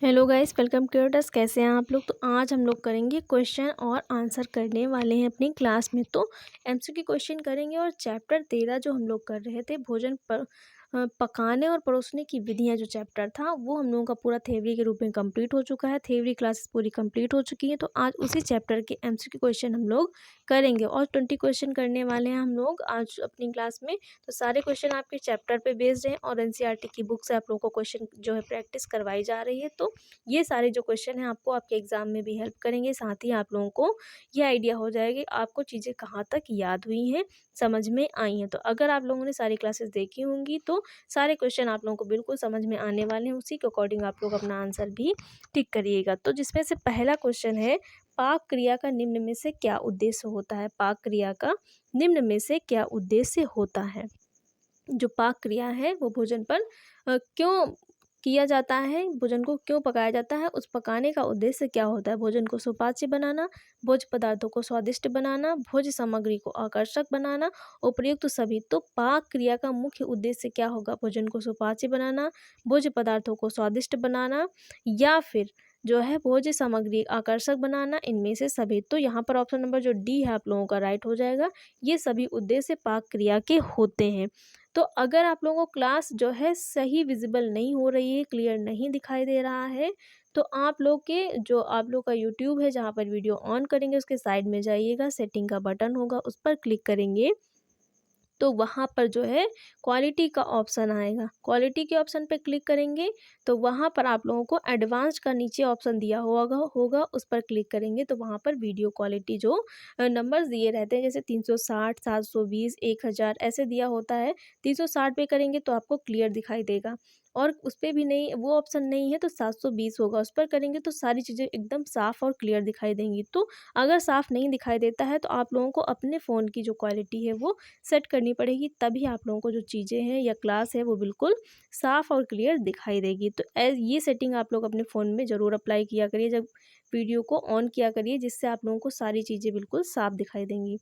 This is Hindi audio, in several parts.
Hello guys, welcome to your. कैसे हैं आप लोग। तो आज हम लोग करेंगे क्वेश्चन और आंसर करने वाले हैं अपनी क्लास में। तो एमसीक्यू क्वेश्चन करेंगे और चैप्टर 13 जो हम लोग कर रहे थे भोजन पर पकाने और परोसने की विधियां, जो चैप्टर था वो हम लोगों का पूरा थ्योरी के रूप में कंप्लीट हो चुका है। थ्योरी क्लासेस पूरी कंप्लीट हो चुकी है। तो आज उसी चैप्टर के एमसीक्यू क्वेश्चन हम लोग करेंगे और 20 क्वेश्चन करने वाले हैं हम लोग आज अपनी क्लास में। तो सारे क्वेश्चन आपके चैप्टर पे बेस्ड हैं और एनसीईआरटी की बुक से आप लोगों को क्वेश्चन जो है प्रैक्टिस करवाई जा रही है। तो ये सारे जो क्वेश्चन हैं आपको आपके एग्जाम में भी हेल्प करेंगे। साथ ही आप लोगों को ये आइडिया हो जाएगा कि आपको चीज़ें कहाँ तक याद हुई हैं, समझ में आई हैं। तो अगर आप लोगों ने सारी क्लासेस देखी होंगी तो सारे क्वेश्चन आप लोगों को बिल्कुल समझ में आने वाले हैं। उसी के अकॉर्डिंग आप लोग अपना आंसर भी टिक करिएगा। तो जिसमें से पहला क्वेश्चन है, पाक क्रिया का निम्न में से क्या उद्देश्य होता है। पाक क्रिया का निम्न में से क्या उद्देश्य होता है। जो पाक क्रिया है वो भोजन पर क्यों किया जाता है, भोजन को क्यों पकाया जाता है, उस पकाने का उद्देश्य क्या होता है। भोजन को सुपाच्य बनाना, भोज्य पदार्थों को स्वादिष्ट बनाना, भोज्य सामग्री को आकर्षक बनाना, उपयुक्त सभी। तो पाक क्रिया का मुख्य उद्देश्य क्या होगा। भोजन को सुपाच्य बनाना, भोज्य पदार्थों को स्वादिष्ट बनाना, या फिर जो है भोज्य सामग्री आकर्षक बनाना, इनमें से सभी। तो यहाँ पर ऑप्शन नंबर जो डी है आप लोगों का राइट हो जाएगा। ये सभी उद्देश्य पाक क्रिया के होते हैं। तो अगर आप लोगों को क्लास जो है सही विजिबल नहीं हो रही है, क्लियर नहीं दिखाई दे रहा है, तो आप लोग के जो आप लोग का यूट्यूब है जहाँ पर वीडियो ऑन करेंगे उसके साइड में जाइएगा, सेटिंग का बटन होगा उस पर क्लिक करेंगे तो वहाँ पर जो है क्वालिटी का ऑप्शन आएगा। क्वालिटी के ऑप्शन पे क्लिक करेंगे तो वहाँ पर आप लोगों को एडवांस का नीचे ऑप्शन दिया होगा उस पर क्लिक करेंगे तो वहाँ पर वीडियो क्वालिटी जो नंबर्स दिए रहते हैं, जैसे 360, 720, 1000 ऐसे दिया होता है। 360 पे करेंगे तो आपको क्लियर दिखाई देगा और उस पर भी नहीं, वो ऑप्शन नहीं है तो 720 होगा, उस पर करेंगे तो सारी चीज़ें एकदम साफ़ और क्लियर दिखाई देंगी। तो अगर साफ़ नहीं दिखाई देता है तो आप लोगों को अपने फ़ोन की जो क्वालिटी है वो सेट करनी पड़ेगी, तभी आप लोगों को जो चीज़ें हैं या क्लास है वो बिल्कुल साफ़ और क्लियर दिखाई देगी। तो ये सेटिंग आप लोग अपने फ़ोन में ज़रूर अप्लाई किया करिए जब वीडियो को ऑन किया करिए, जिससे आप लोगों को सारी चीज़ें बिल्कुल साफ़ दिखाई देंगी।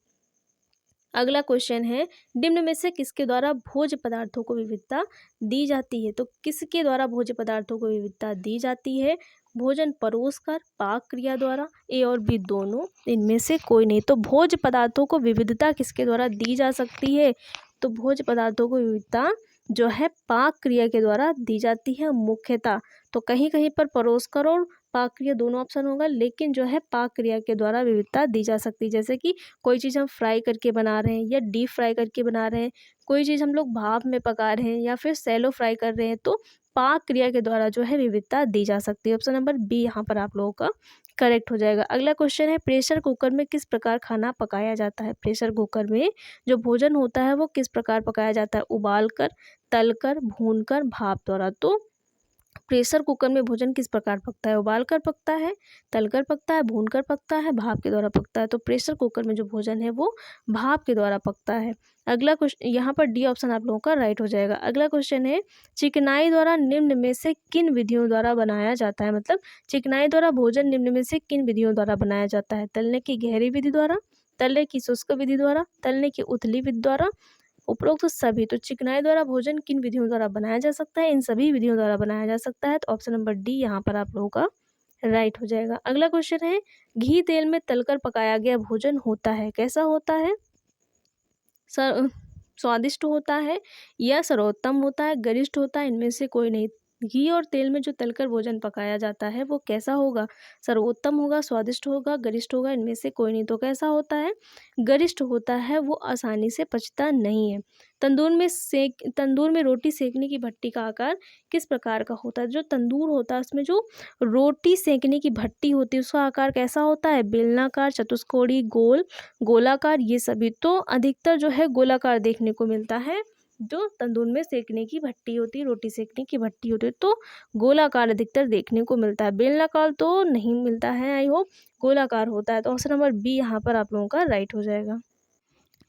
अगला क्वेश्चन है, निम्न में से किसके द्वारा भोज्य पदार्थों को विविधता दी जाती है। तो किसके द्वारा भोज्य पदार्थों को विविधता दी जाती है। भोजन परोसकर, पाक क्रिया द्वारा, ए और बी दोनों, इनमें से कोई नहीं। तो भोज्य पदार्थों को विविधता किसके द्वारा दी जा सकती है। तो भोज्य पदार्थों को विविधता जो है पाक क्रिया के द्वारा दी जाती है मुख्यतः। तो कहीं कहीं पर परोसकर और पाक क्रिया दोनों ऑप्शन होगा, लेकिन जो है पाक क्रिया के द्वारा विविधता दी जा सकती है। जैसे कि कोई चीज़ हम फ्राई करके बना रहे हैं या डीप फ्राई करके बना रहे हैं, कोई चीज़ हम लोग भाप में पका रहे हैं या फिर सैलो फ्राई कर रहे हैं, तो पाक क्रिया के द्वारा जो है विविधता दी जा सकती है। ऑप्शन नंबर बी यहाँ पर आप लोगों का करेक्ट हो जाएगा। अगला क्वेश्चन है, प्रेशर कुकर में किस प्रकार खाना पकाया जाता है। प्रेशर कुकर में जो भोजन होता है वो किस प्रकार पकाया जाता है। उबाल कर, तल कर, भून कर, भाप द्वारा। तो प्रेशर कुकर में भोजन किस प्रकार पकता है। उबाल कर पकता है, तल कर पकता है, भून कर पकता है, भाप के द्वारा पकता है। तो प्रेशर कुकर में जो भोजन है वो भाप के द्वारा पकता है। अगला क्वेश्चन, यहाँ पर डी ऑप्शन आप लोगों का राइट हो जाएगा। अगला क्वेश्चन है, चिकनाई द्वारा निम्न में से किन विधियों द्वारा बनाया जाता है। मतलब चिकनाई द्वारा भोजन निम्न में से किन विधियों द्वारा बनाया जाता है। तलने की गहरी विधि द्वारा, तलने की शुष्क विधि द्वारा, तलने की उथली विधि द्वारा, उपरोक्त सभी। तो चिकनाई द्वारा भोजन किन विधियों द्वारा बनाया जा सकता है। इन सभी विधियों द्वारा बनाया जा सकता है। तो ऑप्शन नंबर डी यहाँ पर आप लोगों का राइट हो जाएगा। अगला क्वेश्चन है, घी तेल में तलकर पकाया गया भोजन होता है, कैसा होता है। सर स्वादिष्ट होता है या सर्वोत्तम होता है, गरिष्ठ होता है, इनमें से कोई नहीं। घी और तेल में जो तलकर भोजन पकाया जाता है वो कैसा होगा। सर्वोत्तम होगा, स्वादिष्ट होगा, गरिष्ठ होगा, इनमें से कोई नहीं। तो कैसा होता है, गरिष्ठ होता है। वो आसानी से पचता नहीं है। तंदूर में रोटी सेकने की भट्टी का आकार किस प्रकार का होता है। जो तंदूर होता है उसमें जो रोटी सेकने की भट्टी होती है उसका आकार कैसा होता है। बेलनाकार, चतुष्कोणीय, गोल, गोलाकार, ये सभी। तो अधिकतर जो है गोलाकार देखने को मिलता है। जो तंदूर में सेकने की भट्टी होती है, रोटी सेकने की भट्टी होती है, तो गोलाकार अधिकतर देखने को मिलता है। बेलनाकार तो नहीं मिलता है, आई होप गोलाकार होता है। तो ऑप्शन नंबर बी यहाँ पर आप लोगों का राइट हो जाएगा।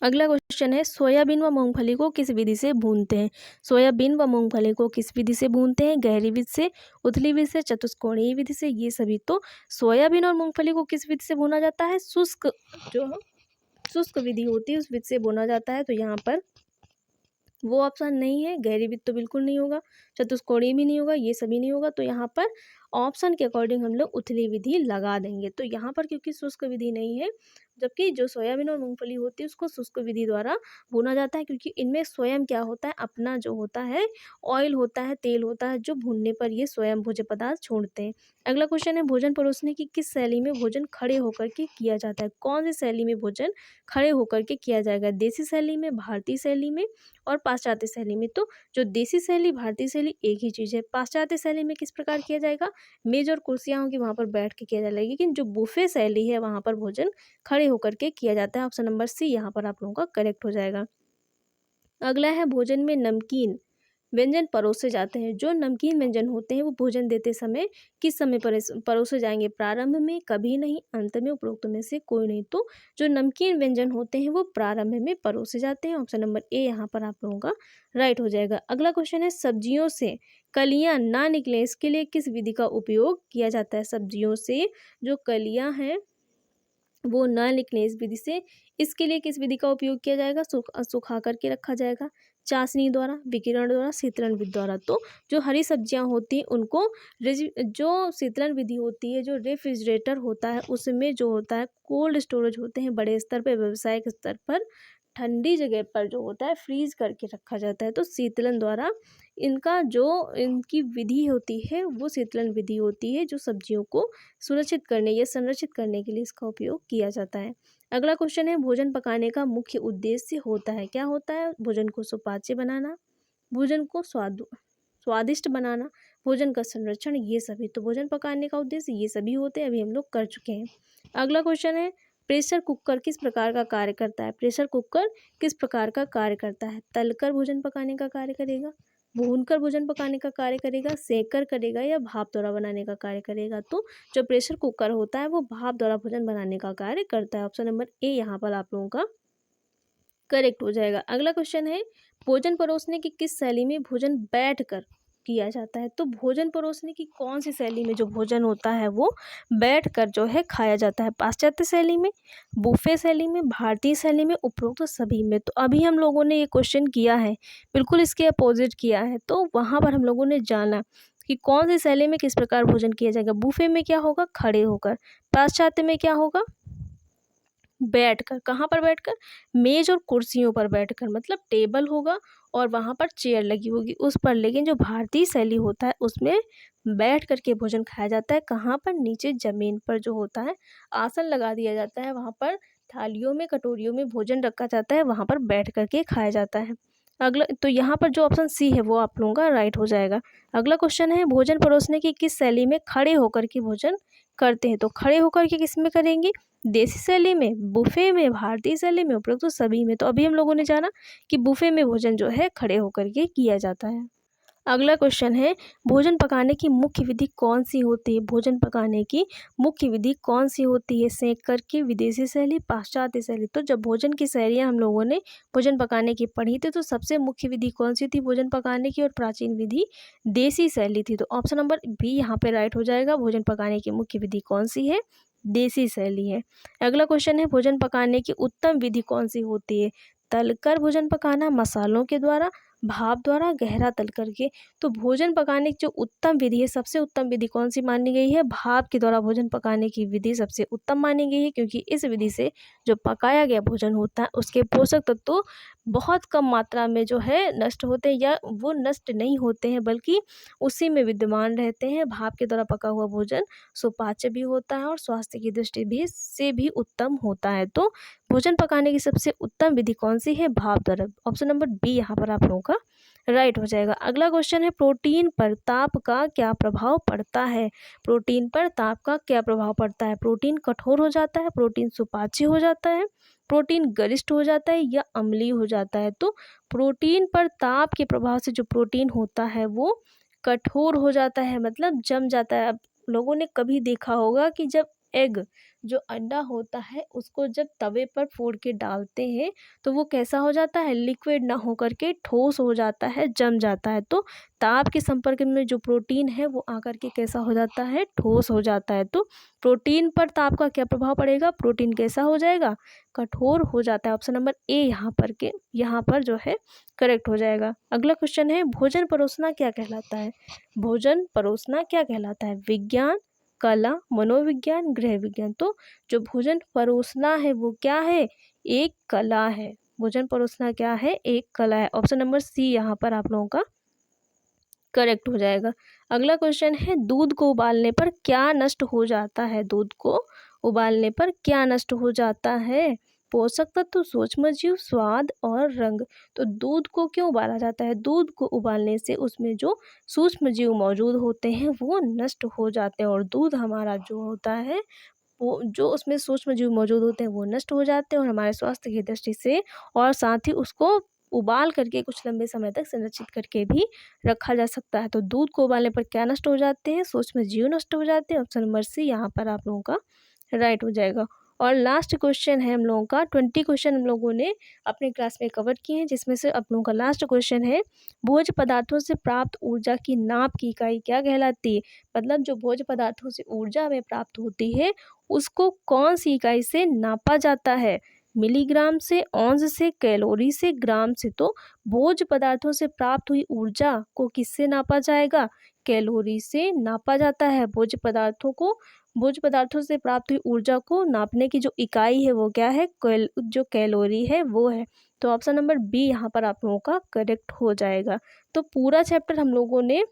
अगला क्वेश्चन है, सोयाबीन व मूंगफली को किस विधि से भूनते हैं। सोयाबीन व मूंगफली को किस विधि से भूनते हैं। गहरी विधि से, उथली विधि से, चतुष्कोणीय विधि से, ये सभी। तो सोयाबीन और मूंगफली को किस विधि से भूना जाता है। जो शुष्क विधि होती है उस विधि से भुना जाता है। तो यहाँ पर वो ऑप्शन नहीं है। गहरी विधि तो बिल्कुल नहीं होगा, चतुष्कोणीय भी नहीं होगा, ये सभी नहीं होगा। तो यहाँ पर ऑप्शन के अकॉर्डिंग हम लोग उथली विधि लगा देंगे। तो यहाँ पर क्योंकि शुष्क विधि नहीं है, जबकि जो सोयाबीन और मूंगफली होती है उसको शुष्क विधि द्वारा भुना जाता है, क्योंकि इनमें स्वयं क्या होता है, अपना जो होता है ऑयल होता है, तेल होता है, जो भुनने पर ये स्वयं भोज्य पदार्थ छोड़ते हैं। अगला क्वेश्चन है, भोजन परोसने की किस शैली में भोजन खड़े होकर के किया जाता है? कौन सी शैली में भोजन खड़े होकर के किया जाएगा? देसी शैली में, भारतीय शैली में और पाश्चात्य शैली में। तो जो देसी शैली, भारतीय शैली एक ही चीज़ है। पाश्चात्य शैली में किस प्रकार किया जाएगा? मेज और कुर्सियाँ होंगी, वहाँ पर बैठ के किया जाएगा, लेकिन जो बुफे शैली है वहाँ पर भोजन खड़े होकर के किया जाता है। ऑप्शन नंबर सी यहाँ पर आप लोगों का करेक्ट हो जाएगा। अगला है, भोजन में नमकीन व्यंजन परोसे जाते हैं। जो नमकीन व्यंजन होते हैं वो भोजन देते समय किस समय परोसे जाएंगे? प्रारंभ में, कभी नहीं, अंत में, उपरोक्त में से कोई नहीं। तो जो नमकीन व्यंजन होते हैं वो प्रारंभ में परोसे जाते हैं। ऑप्शन नंबर ए यहाँ पर आप लोगों का राइट हो जाएगा। अगला क्वेश्चन है, सब्जियों से कलियां ना निकले इसके लिए किस विधि का उपयोग किया जाता है? सब्जियों से जो कलियां हैं वो ना निकले इस विधि से, इसके लिए किस विधि का उपयोग किया जाएगा? सुखा करके रखा जाएगा, चाशनी द्वारा, विकिरण द्वारा, शीतलन विधि द्वारा। तो जो हरी सब्जियां होती हैं उनको जो शीतलन विधि होती है, जो रेफ्रिजरेटर होता है उसमें जो होता है कोल्ड स्टोरेज होते हैं, बड़े स्तर पर, व्यावसायिक स्तर पर ठंडी जगह पर जो होता है फ्रीज करके रखा जाता है। तो शीतलन द्वारा इनका जो इनकी विधि होती है वो शीतलन विधि होती है, जो सब्जियों को सुरक्षित करने या संरक्षित करने के लिए इसका उपयोग किया जाता है। अगला क्वेश्चन है, भोजन पकाने का मुख्य उद्देश्य होता है? क्या होता है? भोजन को सुपाच्य बनाना, भोजन को स्वादिष्ट बनाना, भोजन का संरक्षण, ये सभी। तो भोजन पकाने का उद्देश्य ये सभी होते हैं, अभी हम लोग कर चुके हैं। अगला क्वेश्चन है, प्रेशर कुकर किस प्रकार का कार्य करता है? प्रेशर कुकर किस प्रकार का कार्य करता है? तलकर भोजन पकाने का कार्य करेगा, भूनकर भोजन पकाने का कार्य करेगा, सेंककर करेगा या भाप द्वारा बनाने का कार्य करेगा? तो जो प्रेशर कुकर होता है वो भाप द्वारा भोजन बनाने का कार्य करता है। ऑप्शन नंबर ए यहाँ पर आप लोगों का करेक्ट हो जाएगा। अगला क्वेश्चन है, भोजन परोसने की किस शैली में भोजन बैठकर किया जाता है? तो भोजन परोसने की कौन सी शैली में जो भोजन होता है वो बैठकर जो है खाया जाता है? पाश्चात्य शैली में, बुफे शैली में, भारतीय शैली में, उपरोक्त तो सभी में। तो अभी हम लोगों ने ये क्वेश्चन किया है, बिल्कुल इसके अपोजिट किया है। तो वहाँ पर हम लोगों ने जाना कि कौन सी शैली में किस प्रकार भोजन किया जाएगा। बुफे में क्या होगा? खड़े होकर। पाश्चात्य में क्या होगा? बैठकर। कहाँ पर बैठकर? मेज और कुर्सियों पर बैठकर, मतलब टेबल होगा और वहाँ पर चेयर लगी होगी उस पर। लेकिन जो भारतीय शैली होता है उसमें बैठ करके भोजन खाया जाता है। कहाँ पर? नीचे जमीन पर जो होता है आसन लगा दिया जाता है, वहाँ पर थालियों में, कटोरियों में भोजन रखा जाता है, वहाँ पर बैठ करके खाया जाता है। अगला तो यहाँ पर जो ऑप्शन सी है वो आप लोगों का राइट हो जाएगा। अगला क्वेश्चन है, भोजन परोसने की किस शैली में खड़े होकर के भोजन करते हैं? तो खड़े होकर के किस में करेंगे? देसी शैली में, बुफे में, भारतीय शैली में, उपरोक्त तो सभी में। तो अभी हम लोगों ने जाना कि बुफे में भोजन जो है खड़े होकर के किया जाता है। अगला क्वेश्चन है, भोजन पकाने की मुख्य विधि कौन सी होती है? भोजन पकाने की मुख्य विधि कौन सी होती है? सेंक करके, विदेशी शैली, पाश्चात्य शैली। तो जब भोजन की शैलियाँ हम लोगों ने भोजन पकाने की पढ़ी थी तो सबसे मुख्य विधि कौन सी थी भोजन पकाने की? और प्राचीन विधि देसी शैली थी। तो ऑप्शन नंबर बी यहाँ पे राइट हो जाएगा। भोजन पकाने की मुख्य विधि कौन सी है? देसी शैली है। अगला क्वेश्चन है, भोजन पकाने की उत्तम विधि कौन सी होती है? तलकर भोजन पकाना, मसालों के द्वारा, भाप द्वारा, गहरा तल करके। तो भोजन पकाने की जो उत्तम विधि है, सबसे उत्तम विधि कौन सी मानी गई है? भाप के द्वारा भोजन पकाने की विधि सबसे उत्तम मानी गई है, क्योंकि इस विधि से जो पकाया गया भोजन होता है उसके पोषक तत्व बहुत कम मात्रा में जो है नष्ट होते हैं, या वो नष्ट नहीं होते हैं बल्कि उसी में विद्यमान रहते हैं। भाप के द्वारा पका हुआ भोजन सुपाच्य भी होता है और स्वास्थ्य की दृष्टि भी से भी उत्तम होता है। तो भोजन पकाने की सबसे उत्तम विधि कौन सी है? भाप द्वारा। ऑप्शन नंबर बी यहाँ पर आप लोगों का राइट हो जाएगा। अगला क्वेश्चन है, प्रोटीन पर ताप का क्या प्रभाव पड़ता है? प्रोटीन पर ताप का क्या प्रभाव पड़ता है? प्रोटीन कठोर हो जाता है, प्रोटीन सुपाच्य हो जाता है, प्रोटीन गरिष्ठ हो जाता है या अम्लीय हो जाता है? तो प्रोटीन पर ताप के प्रभाव से जो प्रोटीन होता है वो कठोर हो जाता है, मतलब जम जाता है। अब लोगों ने कभी देखा होगा कि जब एग जो अंडा होता है उसको जब तवे पर फोड़ के डालते हैं तो वो कैसा हो जाता है, लिक्विड ना होकर के ठोस हो जाता है, जम जाता है। तो ताप के संपर्क में जो प्रोटीन है वो आकर के कैसा हो जाता है, ठोस हो जाता है। तो प्रोटीन पर ताप का क्या प्रभाव पड़ेगा, प्रोटीन कैसा हो जाएगा, कठोर हो जाता है। ऑप्शन नंबर ए यहाँ पर जो है करेक्ट हो जाएगा। अगला क्वेश्चन है भोजन परोसना क्या कहलाता है। भोजन परोसना क्या कहलाता है, विज्ञान, कला, मनोविज्ञान, गृह विज्ञान। तो जो भोजन परोसना है वो क्या है, एक कला है। भोजन परोसना क्या है, एक कला है। ऑप्शन नंबर सी यहाँ पर आप लोगों का करेक्ट हो जाएगा। अगला क्वेश्चन है दूध को उबालने पर क्या नष्ट हो जाता है। दूध को उबालने पर क्या नष्ट हो जाता है, पोषक तत्व, सूक्ष्म जीव, स्वाद और रंग। तो दूध को क्यों उबाला जाता है, दूध को उबालने से उसमें जो सूक्ष्म जीव मौजूद होते हैं वो नष्ट हो जाते हैं और दूध हमारा जो होता है वो जो उसमें सूक्ष्म जीव मौजूद होते हैं वो नष्ट हो जाते हैं और हमारे स्वास्थ्य की दृष्टि से और साथ ही उसको उबाल करके कुछ लंबे समय तक संरक्षित करके भी रखा जा सकता है। तो दूध को उबालने पर क्या नष्ट हो जाते हैं, सूक्ष्म जीव नष्ट हो जाते हैं। ऑप्शन नंबर सी यहाँ पर आप लोगों का राइट हो जाएगा। और लास्ट क्वेश्चन है हम लोगों का 20 क्वेश्चन हम लोगों ने अपने क्लास में कवर किए हैं, जिसमें से आप लोगों का लास्ट क्वेश्चन है भोज्य पदार्थों से प्राप्त ऊर्जा की नाप की इकाई क्या कहलाती है। मतलब जो भोज्य पदार्थों से ऊर्जा हमें प्राप्त होती है उसको कौन सी इकाई से नापा जाता है, मिलीग्राम से, औंस से, कैलोरी से, ग्राम से। तो भोज्य पदार्थों से प्राप्त हुई ऊर्जा को किससे नापा जाएगा, कैलोरी से नापा जाता है। भोज्य पदार्थों से प्राप्त हुई ऊर्जा को नापने की जो इकाई है वो क्या है, जो कैलोरी है वो है। तो ऑप्शन नंबर बी यहाँ पर आप लोगों का करेक्ट हो जाएगा। तो पूरा चैप्टर हम लोगों ने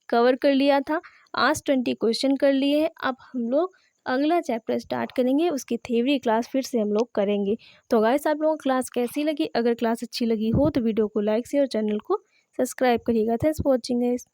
कवर कर लिया था। आज 20 क्वेश्चन कर लिए हैं। अब हम लोग अगला चैप्टर स्टार्ट करेंगे, उसकी थ्योरी क्लास फिर से हम लोग करेंगे। तो गाइस आप लोगों को क्लास कैसी लगी, अगर क्लास अच्छी लगी हो तो वीडियो को लाइक शेयर और चैनल को सब्सक्राइब करिएगा। Thanks for watching guys.